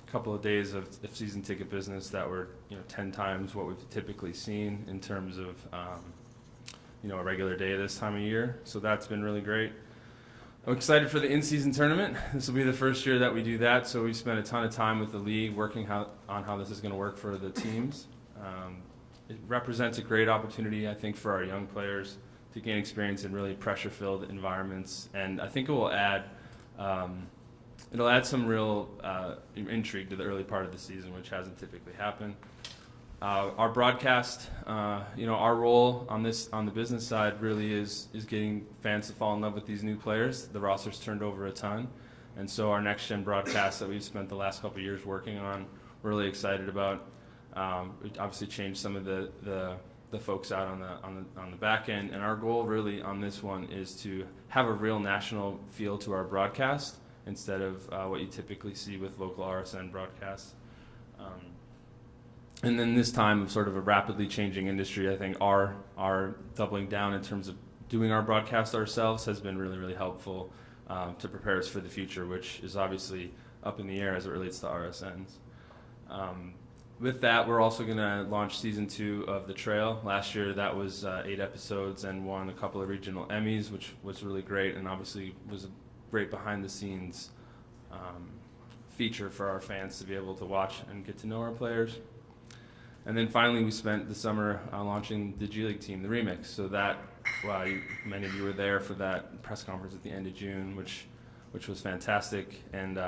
couple of days of season ticket business that were 10 times what we've typically seen in terms of a regular day this time of year. So that's been really great. I'm excited for the in-season tournament. This will be the first year that we do that, so we've spent a ton of time with the league working on how this is going to work for the teams. It represents a great opportunity, I think, for our young players to gain experience in really pressure-filled environments, and I think it will add some real intrigue to the early part of the season, which hasn't typically happened. Our broadcast, our role on the business side really is getting fans to fall in love with these new players. The roster's turned over a ton, and so our next gen broadcast that we've spent the last couple of years working on, we're really excited about. We obviously changed some of the folks out on the back end, and our goal really on this one is to have a real national feel to our broadcast instead of what you typically see with local RSN broadcasts. And then this time of sort of a rapidly changing industry, I think our doubling down in terms of doing our broadcast ourselves has been really, really helpful to prepare us for the future, which is obviously up in the air as it relates to RSNs. With that, we're also going to launch season 2 of The Trail. Last year, that was 8 episodes and won a couple of regional Emmys, which was really great, and obviously was a great behind-the-scenes feature for our fans to be able to watch and get to know our players. And then finally, we spent the summer launching the G League team, the Remix. So that, many of you were there for that press conference at the end of June, which was fantastic, and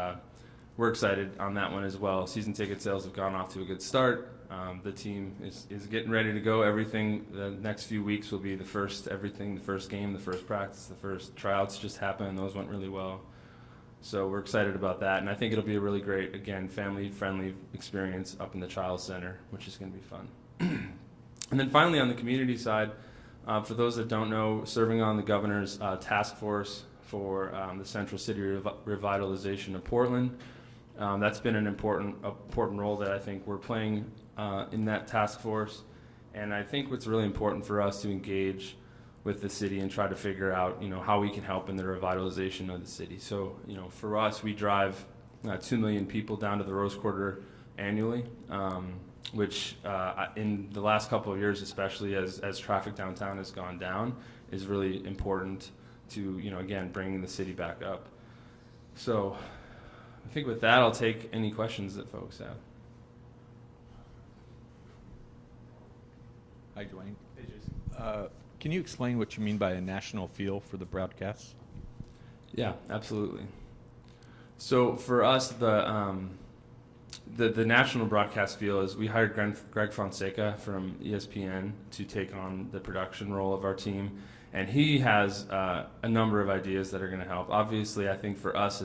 we're excited on that one as well. Season ticket sales have gone off to a good start. The team is getting ready to go. Everything, the next few weeks will be the first game, the first practice, the first tryouts just happened. Those went really well. So we're excited about that, and I think it'll be a really great, again, family-friendly experience up in the Child Center, which is going to be fun. And then finally, on the community side, for those that don't know, serving on the governor's task force for the Central City Revitalization of Portland. That's been an important role that I think we're playing in that task force, and I think what's really important for us to engage with the city and try to figure out, how we can help in the revitalization of the city. So, for us, we drive 2 million people down to the Rose Quarter annually, which in the last couple of years, especially as traffic downtown has gone down, is really important to, again, bringing the city back up. So I think with that, I'll take any questions that folks have. Hi, Dewayne. Hey, Jason. Can you explain what you mean by a national feel for the broadcasts? Yeah, absolutely. So for us, the national broadcast feel is we hired Greg Fonseca from ESPN to take on the production role of our team, and he has a number of ideas that are going to help. Obviously, I think for us,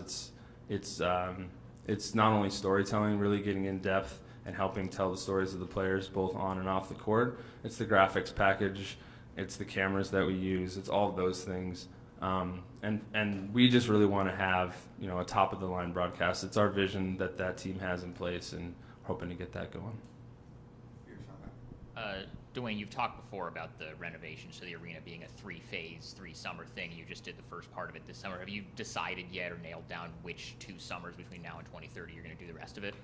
it's not only storytelling, really getting in depth and helping tell the stories of the players both on and off the court. It's the graphics package. It's the cameras that we use. It's all of those things. And we just really want to have, a top-of-the-line broadcast. It's our vision that team has in place, and hoping to get that going. Dewayne, you've talked before about the renovation, so the arena being a 3-phase, 3-summer thing. You just did the first part of it this summer. Have you decided yet or nailed down which 2 summers between now and 2030 you're going to do the rest of it?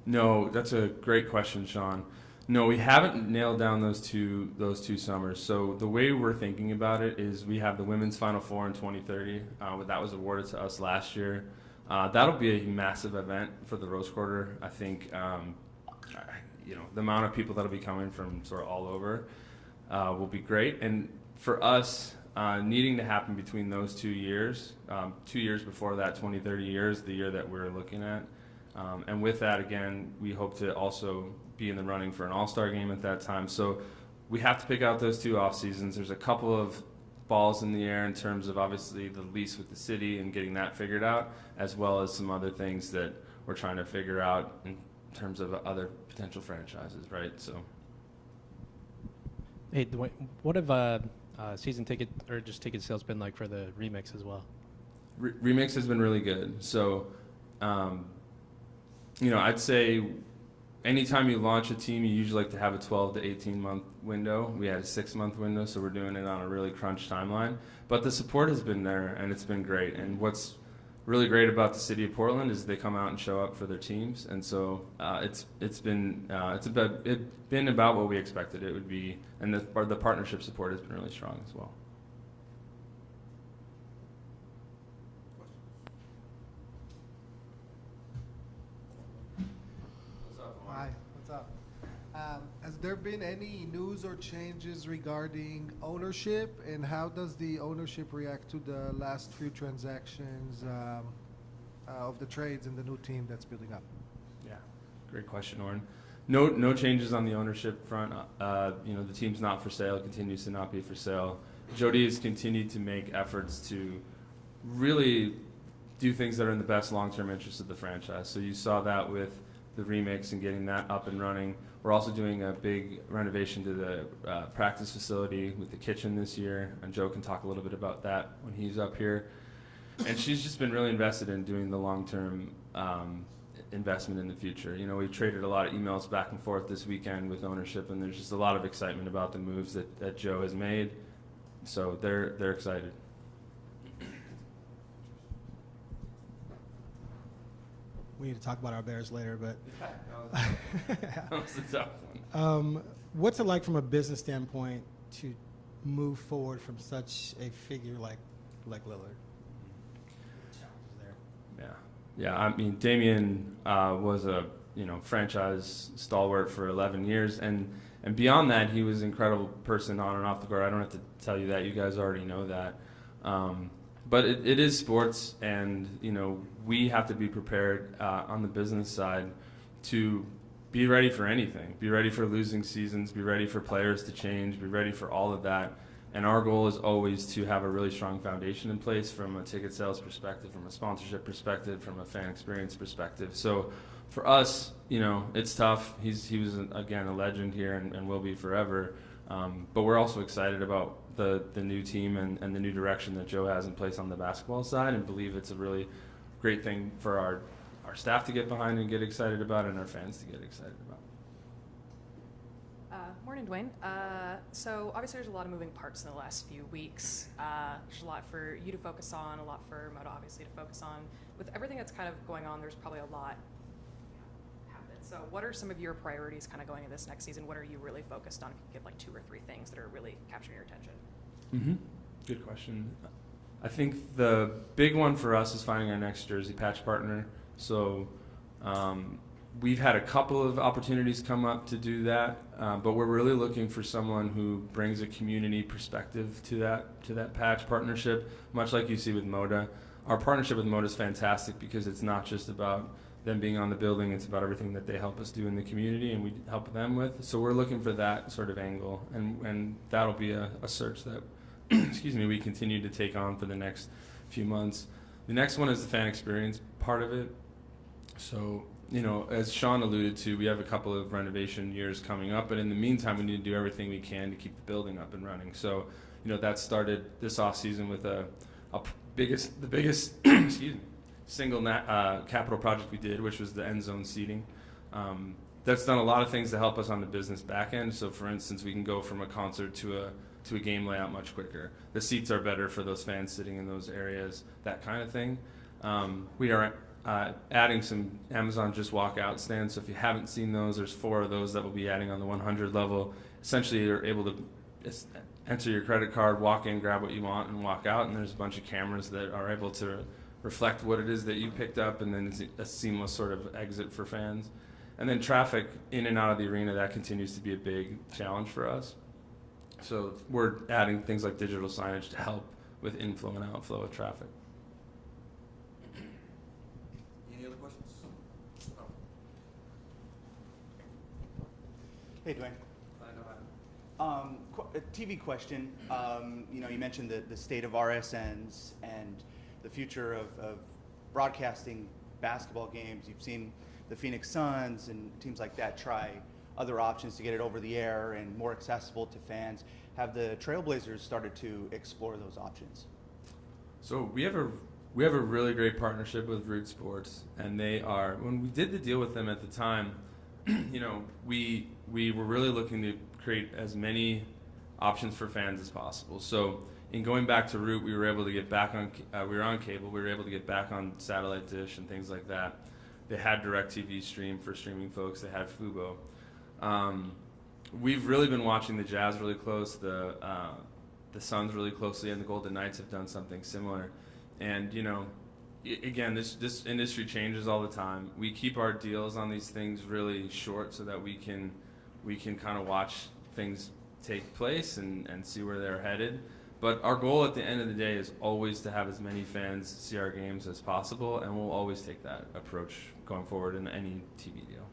No, that's a great question, Sean. No, we haven't nailed down those two summers. So the way we're thinking about it is we have the Women's Final Four in 2030. That was awarded to us last year. That'll be a massive event for the Rose Quarter. I think the amount of people that'll be coming from sort of all over will be great. And for us, needing to happen between those 2 years, 2 years before that, 2030 years, the year that we're looking at. And with that, again, we hope to also be in the running for an all-star game at that time. So we have to pick out those 2 off seasons. There's a couple of balls in the air in terms of obviously the lease with the city and getting that figured out, as well as some other things that we're trying to figure out in terms of other potential franchises, right? So. Hey, Dewayne, what have season ticket or just ticket sales been like for the Remix as well? Remix has been really good. So, I'd say anytime you launch a team, you usually like to have a 12 to 18 month window. We had a 6-month window, so we're doing it on a really crunch timeline. But the support has been there, and it's been great. And what's really great about the city of Portland is they come out and show up for their teams, and so it's been about what we expected it would be, and the partnership support has been really strong as well. Hi, what's up? Has there been any news or changes regarding ownership, and how does the ownership react to the last few transactions of the trades and the new team that's building up? Yeah, great question, Oren. No changes on the ownership front. The team's not for sale, continues to not be for sale. Jody has continued to make efforts to really do things that are in the best long-term interest of the franchise. So you saw that with the remix and getting that up and running. We're also doing a big renovation to the practice facility with the kitchen this year, and Joe can talk a little bit about that when he's up here. And she's just been really invested in doing the long-term investment in the future. We've traded a lot of emails back and forth this weekend with ownership, and there's just a lot of excitement about the moves that Joe has made. So they're excited. We need to talk about our Bears later, but That was a tough one. what's it like from a business standpoint to move forward from such a figure like Lillard? Challenges there. Yeah. I mean, Damian was a franchise stalwart for 11 years, and beyond that, he was an incredible person on and off the court. I don't have to tell you that; you guys already know that. But it is sports, and we have to be prepared on the business side to be ready for anything. Be ready for losing seasons. Be ready for players to change. Be ready for all of that. And our goal is always to have a really strong foundation in place from a ticket sales perspective, from a sponsorship perspective, from a fan experience perspective. So for us, it's tough. He was, again, a legend here and will be forever. But we're also excited about the new team and the new direction that Joe has in place on the basketball side, and believe it's a really great thing for our staff to get behind and get excited about, and our fans to get excited about. Morning, Dwayne. So obviously there's a lot of moving parts in the last few weeks. There's a lot for you to focus on, a lot for Moda obviously to focus on. With everything that's kind of going on, there's probably a lot happen. So what are some of your priorities kind of going into this next season? What are you really focused on? If you could give like 2 or 3 things that are really capturing your attention. Mm-hmm. Good question. I think the big one for us is finding our next jersey patch partner. So we've had a couple of opportunities come up to do that, but we're really looking for someone who brings a community perspective to that patch partnership, much like you see with Moda. Our partnership with Moda is fantastic because it's not just about them being on the building, it's about everything that they help us do in the community and we help them with. So we're looking for that sort of angle, and that'll be a search that we continue to take on for the next few months. The next one is the fan experience part of it. So, as Sean alluded to, we have a couple of renovation years coming up, but in the meantime, we need to do everything we can to keep the building up and running. So, that started this off season with the biggest single capital project we did, which was the end zone seating. That's done a lot of things to help us on the business back end. So, for instance, we can go from a concert to a game layout much quicker. The seats are better for those fans sitting in those areas, that kind of thing. We are adding some Amazon Just Walk Out stands. So if you haven't seen those, there's 4 of those that we'll be adding on the 100 level. Essentially, you're able to just enter your credit card, walk in, grab what you want, and walk out. And there's a bunch of cameras that are able to reflect what it is that you picked up, and then it's a seamless sort of exit for fans. And then traffic in and out of the arena, that continues to be a big challenge for us. So we're adding things like digital signage to help with inflow and outflow of traffic. Any other questions? No. Hey, Dwayne. A TV question. You mentioned the state of RSNs and the future of broadcasting basketball games. You've seen the Phoenix Suns and teams like that try other options to get it over the air and more accessible to fans. Have the Trailblazers started to explore those options? So we have a really great partnership with Root Sports, and they are, when we did the deal with them at the time, we were really looking to create as many options for fans as possible. So, in going back to Root, we were able to get back on. We were on cable. We were able to get back on satellite dish and things like that. They had DirecTV stream for streaming folks. They had Fubo. We've really been watching the Jazz really close, the Suns really closely, and the Golden Knights have done something similar. And you know, again, this industry changes all the time. We keep our deals on these things really short so that we can kind of watch things take place and see where they're headed. But our goal at the end of the day is always to have as many fans see our games as possible, and we'll always take that approach going forward in any TV deal.